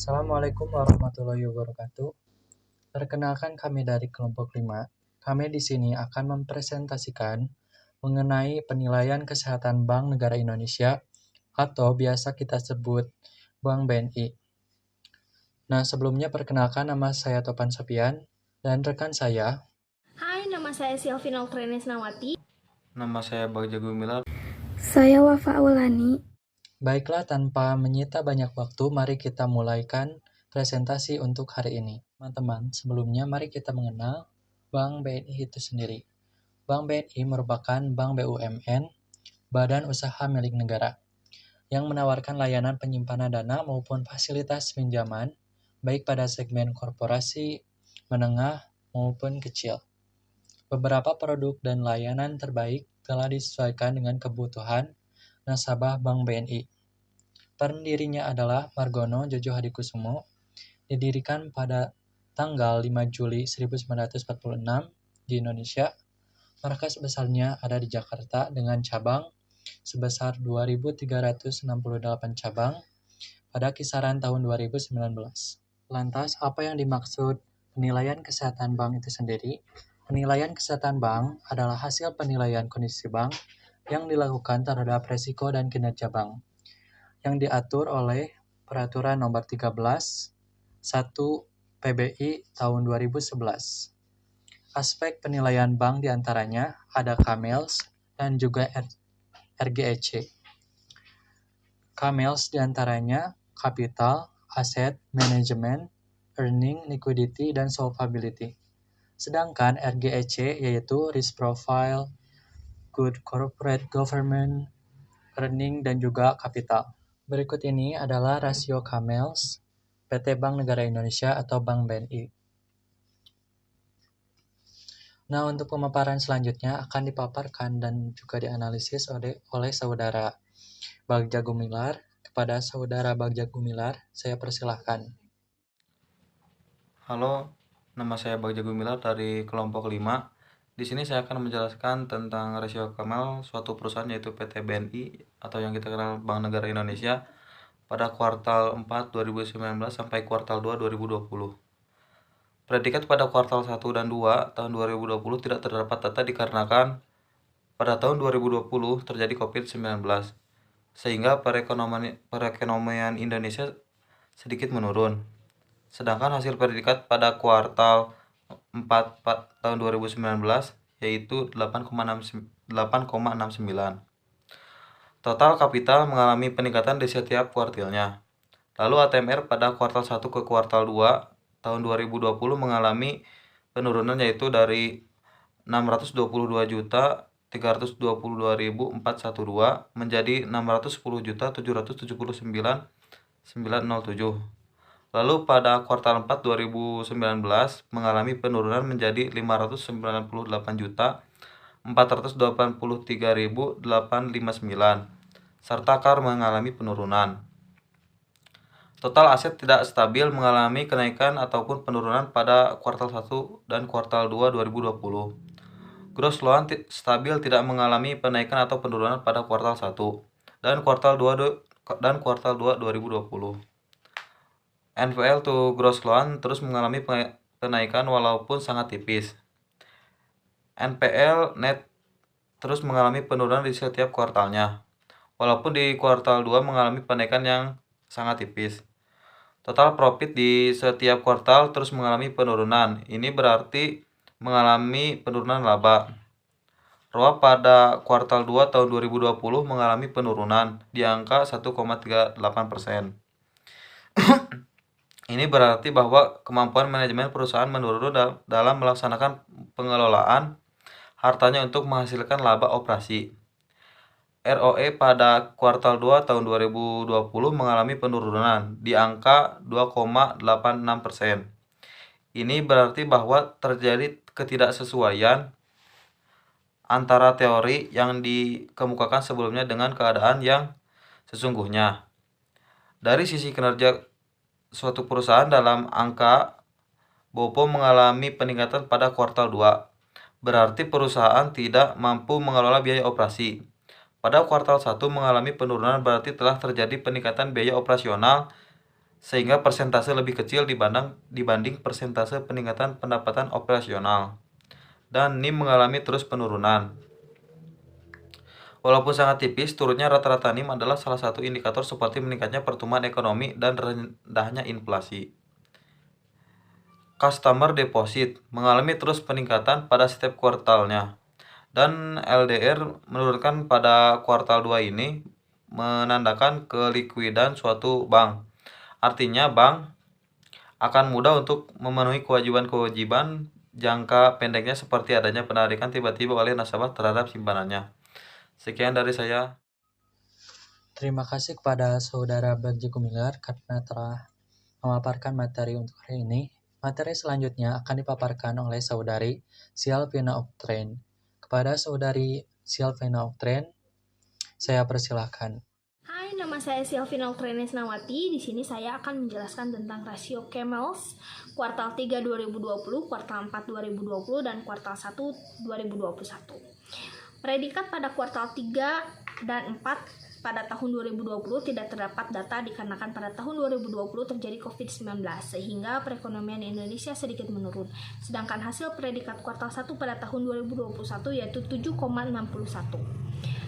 Assalamualaikum warahmatullahi wabarakatuh. Perkenalkan kami dari kelompok 5. Kami di sini akan mempresentasikan mengenai penilaian kesehatan Bank Negara Indonesia atau biasa kita sebut Bank BNI. Nah, sebelumnya perkenalkan nama saya Topan Sopian dan rekan saya. Hai, nama saya Silvina Ukrenesnawati. Nama saya Bagja Gumilar. Saya Wafa Aulani. Baiklah, tanpa menyita banyak waktu, mari kita mulaikan presentasi untuk hari ini. Teman-teman, sebelumnya mari kita mengenal Bank BNI itu sendiri. Bank BNI merupakan bank BUMN, badan usaha milik negara, yang menawarkan layanan penyimpanan dana maupun fasilitas pinjaman, baik pada segmen korporasi, menengah, maupun kecil. Beberapa produk dan layanan terbaik telah disesuaikan dengan kebutuhan nasabah Bank BNI. Pendirinya adalah Margono Jojo Hadikusumo, didirikan pada tanggal 5 Juli 1946 di Indonesia. Markas besarnya ada di Jakarta dengan cabang sebesar 2.368 cabang pada kisaran tahun 2019. Lantas, apa yang dimaksud penilaian kesehatan bank itu sendiri? Penilaian kesehatan bank adalah hasil penilaian kondisi bank yang dilakukan terhadap resiko dan kinerja bank, yang diatur oleh Peraturan Nomor 13 1 PBI tahun 2011. Aspek penilaian bank diantaranya ada CAMELS dan juga RGEC. CAMELS diantaranya kapital, aset, manajemen, earning, liquidity, dan solvability. Sedangkan RGEC yaitu risk profile, good corporate government, earning, dan juga kapital. Berikut ini adalah rasio CAMELS PT Bank Negara Indonesia atau Bank BNI. Nah, untuk pemaparan selanjutnya akan dipaparkan dan juga dianalisis oleh saudara Bagja Gumilar. Kepada saudara Bagja Gumilar, saya persilahkan. Halo, nama saya Bagja Gumilar dari kelompok 5. Di sini saya akan menjelaskan tentang rasio KAMEL suatu perusahaan yaitu PT BNI atau yang kita kenal Bank Negara Indonesia pada kuartal 4 2019 sampai kuartal 2 2020. Predikat pada kuartal 1 dan 2 tahun 2020 tidak terdapat data dikarenakan pada tahun 2020 terjadi COVID-19 sehingga perekonomian Indonesia sedikit menurun. Sedangkan hasil predikat pada kuartal 4 tahun 2019 yaitu 8,69. Total kapital mengalami peningkatan di setiap kuartilnya. Lalu ATMR pada kuartal 1 ke kuartal 2 tahun 2020 mengalami penurunan yaitu dari 622.322.412 menjadi 610.779.907. Lalu pada kuartal 4 2019 mengalami penurunan menjadi 598.483.859 serta KAR mengalami penurunan. Total aset tidak stabil mengalami kenaikan ataupun penurunan pada kuartal 1 dan kuartal 2 2020. Gross loan stabil tidak mengalami penaikan atau penurunan pada kuartal 1 dan kuartal 2 2020. NPL to gross loan terus mengalami kenaikan walaupun sangat tipis. NPL net terus mengalami penurunan di setiap kuartalnya, walaupun di kuartal 2 mengalami penaikan yang sangat tipis. Total profit di setiap kuartal terus mengalami penurunan. Ini berarti mengalami penurunan laba. ROA pada kuartal 2 tahun 2020 mengalami penurunan di angka 1,38%. Ini berarti bahwa kemampuan manajemen perusahaan menurun dalam melaksanakan pengelolaan hartanya untuk menghasilkan laba operasi. ROE pada kuartal 2 tahun 2020 mengalami penurunan di angka 2,86%. Ini berarti bahwa terjadi ketidaksesuaian antara teori yang dikemukakan sebelumnya dengan keadaan yang sesungguhnya. Dari sisi kinerja suatu perusahaan dalam angka BOPO mengalami peningkatan pada kuartal 2. Berarti perusahaan tidak mampu mengelola biaya operasi. Pada kuartal 1 mengalami penurunan berarti telah terjadi peningkatan biaya operasional sehingga persentase lebih kecil dibanding persentase peningkatan pendapatan operasional. Dan NIM mengalami terus penurunan. Walaupun sangat tipis, turunnya rata-rata NIM adalah salah satu indikator seperti meningkatnya pertumbuhan ekonomi dan rendahnya inflasi. Customer deposit mengalami terus peningkatan pada setiap kuartalnya. Dan LDR menurunkan pada kuartal 2 ini menandakan kelikuidan suatu bank. Artinya bank akan mudah untuk memenuhi kewajiban-kewajiban jangka pendeknya seperti adanya penarikan tiba-tiba oleh nasabah terhadap simpanannya. Sekian dari saya. Terima kasih kepada Saudara Bagja Gumilar karena telah memaparkan materi untuk hari ini. Materi selanjutnya akan dipaparkan oleh Saudari Sialvina Oktren. Kepada Saudari Sialvina Oktren, saya persilahkan. Hai, nama saya Sialvina Okrenes Nawati. Di sini saya akan menjelaskan tentang rasio Camels kuartal 3 2020, kuartal 4 2020, dan kuartal 1 2021. Predikat pada kuartal 3 dan 4 pada tahun 2020 tidak terdapat data dikarenakan pada tahun 2020 terjadi COVID-19 sehingga perekonomian Indonesia sedikit menurun. Sedangkan hasil predikat kuartal 1 pada tahun 2021 yaitu 7,61.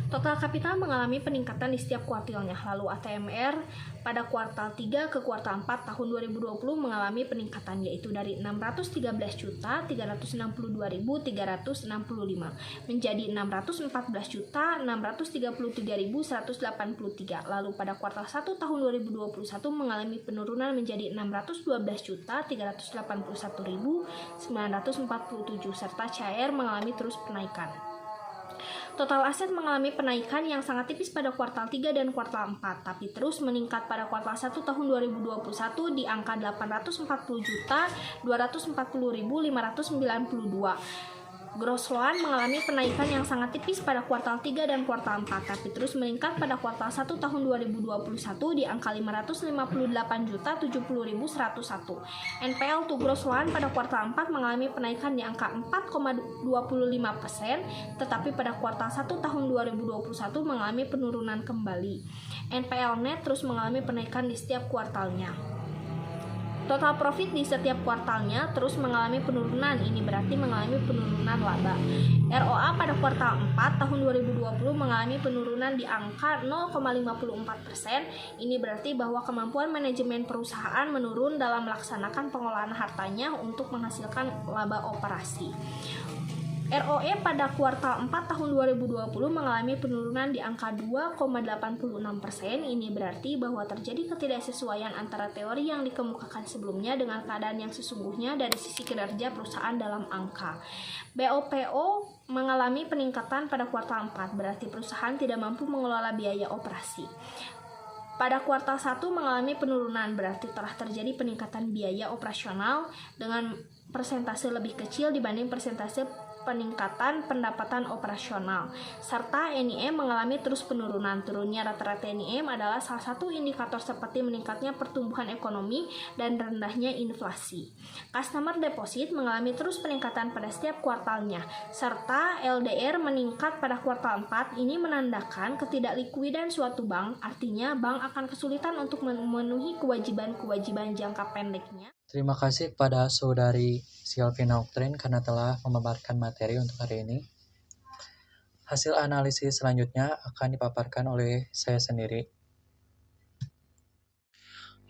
Total kapital mengalami peningkatan di setiap kuartalnya, lalu ATMR pada kuartal 3 ke kuartal 4 tahun 2020 mengalami peningkatan yaitu dari 613.362.365 menjadi 614.633.183. Lalu pada kuartal 1 tahun 2021 mengalami penurunan menjadi 612.381.947 serta CAR mengalami terus penaikan. Total aset mengalami penaikan yang sangat tipis pada kuartal 3 dan kuartal 4, tapi terus meningkat pada kuartal 1 tahun 2021 di angka 840.240.592. Gross loan mengalami penaikan yang sangat tipis pada kuartal 3 dan kuartal 4, tapi terus meningkat pada kuartal 1 tahun 2021 di angka 558.070.101. NPL to gross loan pada kuartal 4 mengalami penaikan di angka 4,25%, tetapi pada kuartal 1 tahun 2021 mengalami penurunan kembali. NPL net terus mengalami penaikan di setiap kuartalnya. Total profit di setiap kuartalnya terus mengalami penurunan, ini berarti mengalami penurunan laba. ROA pada kuartal 4 tahun 2020 mengalami penurunan di angka 0,54%, ini berarti bahwa kemampuan manajemen perusahaan menurun dalam melaksanakan pengolahan hartanya untuk menghasilkan laba operasi. ROE pada kuartal 4 tahun 2020 mengalami penurunan di angka 2,86%. Ini berarti bahwa terjadi ketidaksesuaian antara teori yang dikemukakan sebelumnya dengan keadaan yang sesungguhnya dari sisi kinerja perusahaan dalam angka. BOPO mengalami peningkatan pada kuartal 4, berarti perusahaan tidak mampu mengelola biaya operasi. Pada kuartal 1 mengalami penurunan, berarti telah terjadi peningkatan biaya operasional dengan persentase lebih kecil dibanding persentase peningkatan pendapatan operasional, serta NIM mengalami terus penurunan. Turunnya rata-rata NIM adalah salah satu indikator seperti meningkatnya pertumbuhan ekonomi dan rendahnya inflasi. Customer deposit mengalami terus peningkatan pada setiap kuartalnya, serta LDR meningkat pada kuartal 4. Ini menandakan ketidaklikuidan suatu bank, artinya bank akan kesulitan untuk memenuhi kewajiban-kewajiban jangka pendeknya. Terima kasih kepada Saudari Sialvina Oktren karena telah memaparkan materi untuk hari ini. Hasil analisis selanjutnya akan dipaparkan oleh saya sendiri.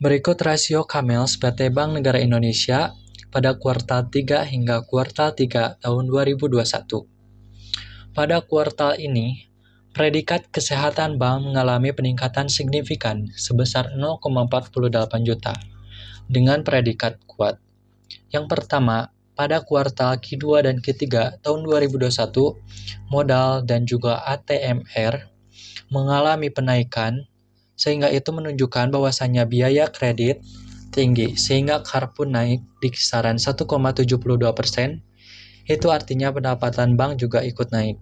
Berikut rasio Camels PT Bank Negara Indonesia pada kuartal 3 hingga kuartal 3 tahun 2021. Pada kuartal ini, predikat kesehatan bank mengalami peningkatan signifikan sebesar 0,48 juta. Dengan predikat kuat. Yang pertama, pada kuartal Q2 dan Q3 tahun 2021, modal dan juga ATMR mengalami penaikan, sehingga itu menunjukkan bahwasannya biaya kredit tinggi, sehingga CAR pun naik di kisaran 1,72%, itu artinya pendapatan bank juga ikut naik.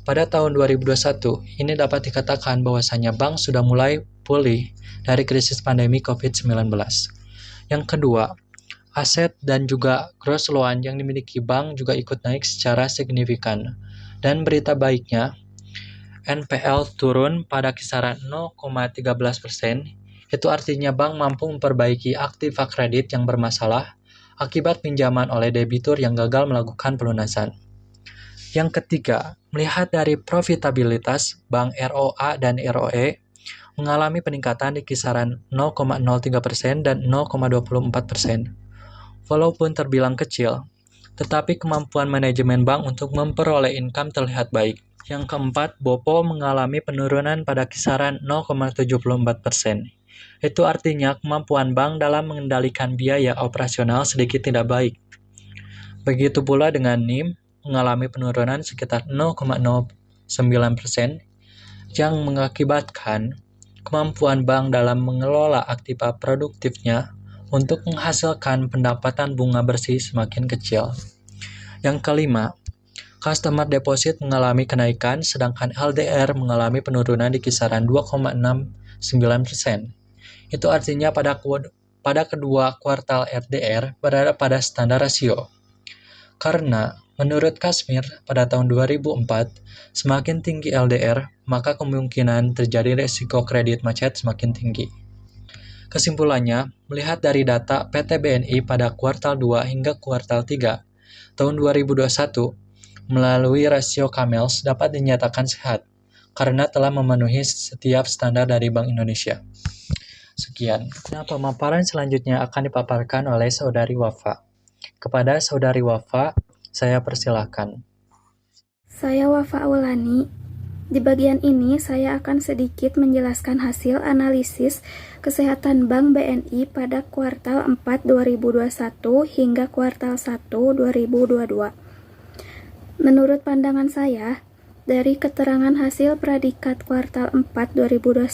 Pada tahun 2021, ini dapat dikatakan bahwasannya bank sudah mulai pulih dari krisis pandemi COVID-19. Yang kedua, aset dan juga gross loan yang dimiliki bank juga ikut naik secara signifikan. Dan berita baiknya, NPL turun pada kisaran 0,13%. Itu artinya bank mampu memperbaiki aktiva kredit yang bermasalah akibat pinjaman oleh debitur yang gagal melakukan pelunasan. Yang ketiga, melihat dari profitabilitas, bank ROA dan ROE mengalami peningkatan di kisaran 0,03% dan 0,24%. Walaupun terbilang kecil, tetapi kemampuan manajemen bank untuk memperoleh income terlihat baik. Yang keempat, BOPO mengalami penurunan pada kisaran 0,74%. Itu artinya kemampuan bank dalam mengendalikan biaya operasional sedikit tidak baik. Begitu pula dengan NIM mengalami penurunan sekitar 0,09% yang mengakibatkan kemampuan bank dalam mengelola aktiva produktifnya untuk menghasilkan pendapatan bunga bersih semakin kecil. Yang kelima, customer deposit mengalami kenaikan sedangkan LDR mengalami penurunan di kisaran 2,69%. Itu artinya pada kedua kuartal LDR berada pada standar rasio. Karena menurut Kashmir pada tahun 2004, semakin tinggi LDR, maka kemungkinan terjadi risiko kredit macet semakin tinggi. Kesimpulannya, melihat dari data PT BNI pada kuartal 2 hingga kuartal 3 tahun 2021, melalui rasio Camels dapat dinyatakan sehat, karena telah memenuhi setiap standar dari Bank Indonesia. Sekian. Nah, pemaparan selanjutnya akan dipaparkan oleh Saudari Wafa. Kepada Saudari Wafa, saya persilahkan. Saya Wafa Aulani. Di bagian ini saya akan sedikit menjelaskan hasil analisis kesehatan Bank BNI pada kuartal 4 2021 hingga kuartal 1 2022. Menurut pandangan saya, dari keterangan hasil predikat kuartal 4 2021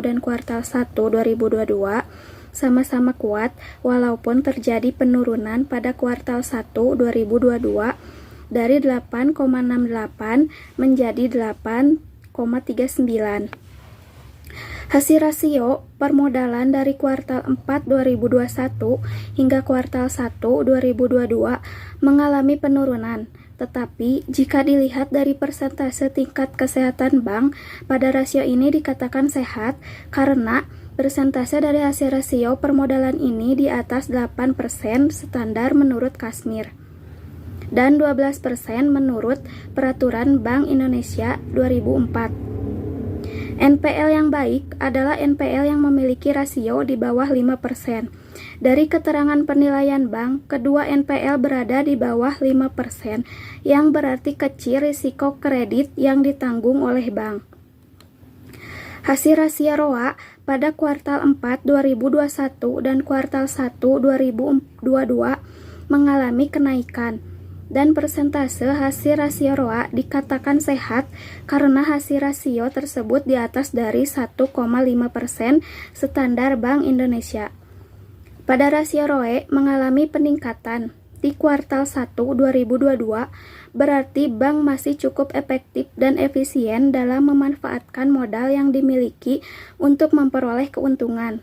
dan kuartal 1 2022 sama-sama kuat walaupun terjadi penurunan pada kuartal 1 2022 dari 8,68 menjadi 8,39. Hasil rasio permodalan dari kuartal 4 2021 hingga kuartal 1 2022 mengalami penurunan. Tetapi, jika dilihat dari persentase tingkat kesehatan bank, pada rasio ini dikatakan sehat karena persentase dari hasil rasio permodalan ini di atas 8% standar menurut Kashmir dan 12% menurut Peraturan Bank Indonesia 2004. NPL yang baik adalah NPL yang memiliki rasio di bawah 5%. Dari keterangan penilaian bank, kedua NPL berada di bawah 5%, yang berarti kecil risiko kredit yang ditanggung oleh bank. Hasil rasio ROA pada kuartal 4 2021 dan kuartal 1 2022 mengalami kenaikan, dan persentase hasil rasio ROA dikatakan sehat karena hasil rasio tersebut di atas dari 1,5% standar Bank Indonesia. Pada rasio ROE mengalami peningkatan di kuartal 1 2022, berarti bank masih cukup efektif dan efisien dalam memanfaatkan modal yang dimiliki untuk memperoleh keuntungan.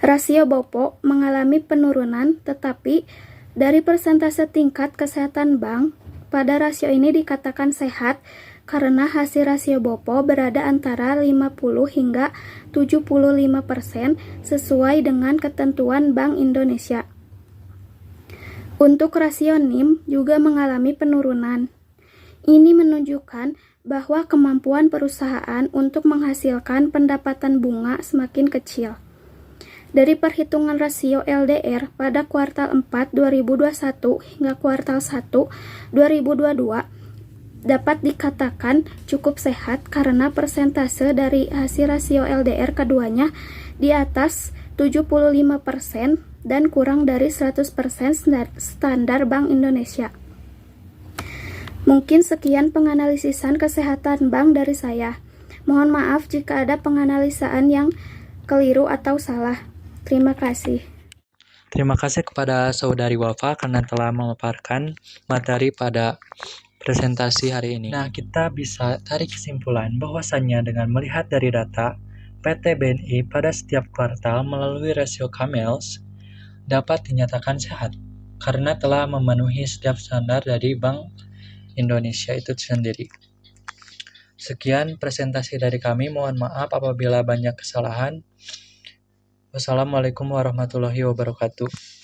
Rasio BOPO mengalami penurunan, tetapi dari persentase tingkat kesehatan bank, pada rasio ini dikatakan sehat karena hasil rasio BOPO berada antara 50 hingga 75% sesuai dengan ketentuan Bank Indonesia. Untuk rasio NIM juga mengalami penurunan. Ini menunjukkan bahwa kemampuan perusahaan untuk menghasilkan pendapatan bunga semakin kecil. Dari perhitungan rasio LDR pada kuartal 4 2021 hingga kuartal 1 2022 dapat dikatakan cukup sehat karena persentase dari hasil rasio LDR keduanya di atas 75% dan kurang dari 100% standar Bank Indonesia. Mungkin sekian penganalisisan kesehatan bank dari saya. Mohon maaf jika ada penganalisaan yang keliru atau salah. Terima kasih. Terima kasih kepada Saudari Wafa karena telah memaparkan materi pada presentasi hari ini. Nah, kita bisa tarik kesimpulan bahwasannya dengan melihat dari data PT BNI pada setiap kuartal melalui rasio Camels dapat dinyatakan sehat karena telah memenuhi setiap standar dari Bank Indonesia itu sendiri. Sekian presentasi dari kami. Mohon maaf apabila banyak kesalahan. Wassalamualaikum warahmatullahi wabarakatuh.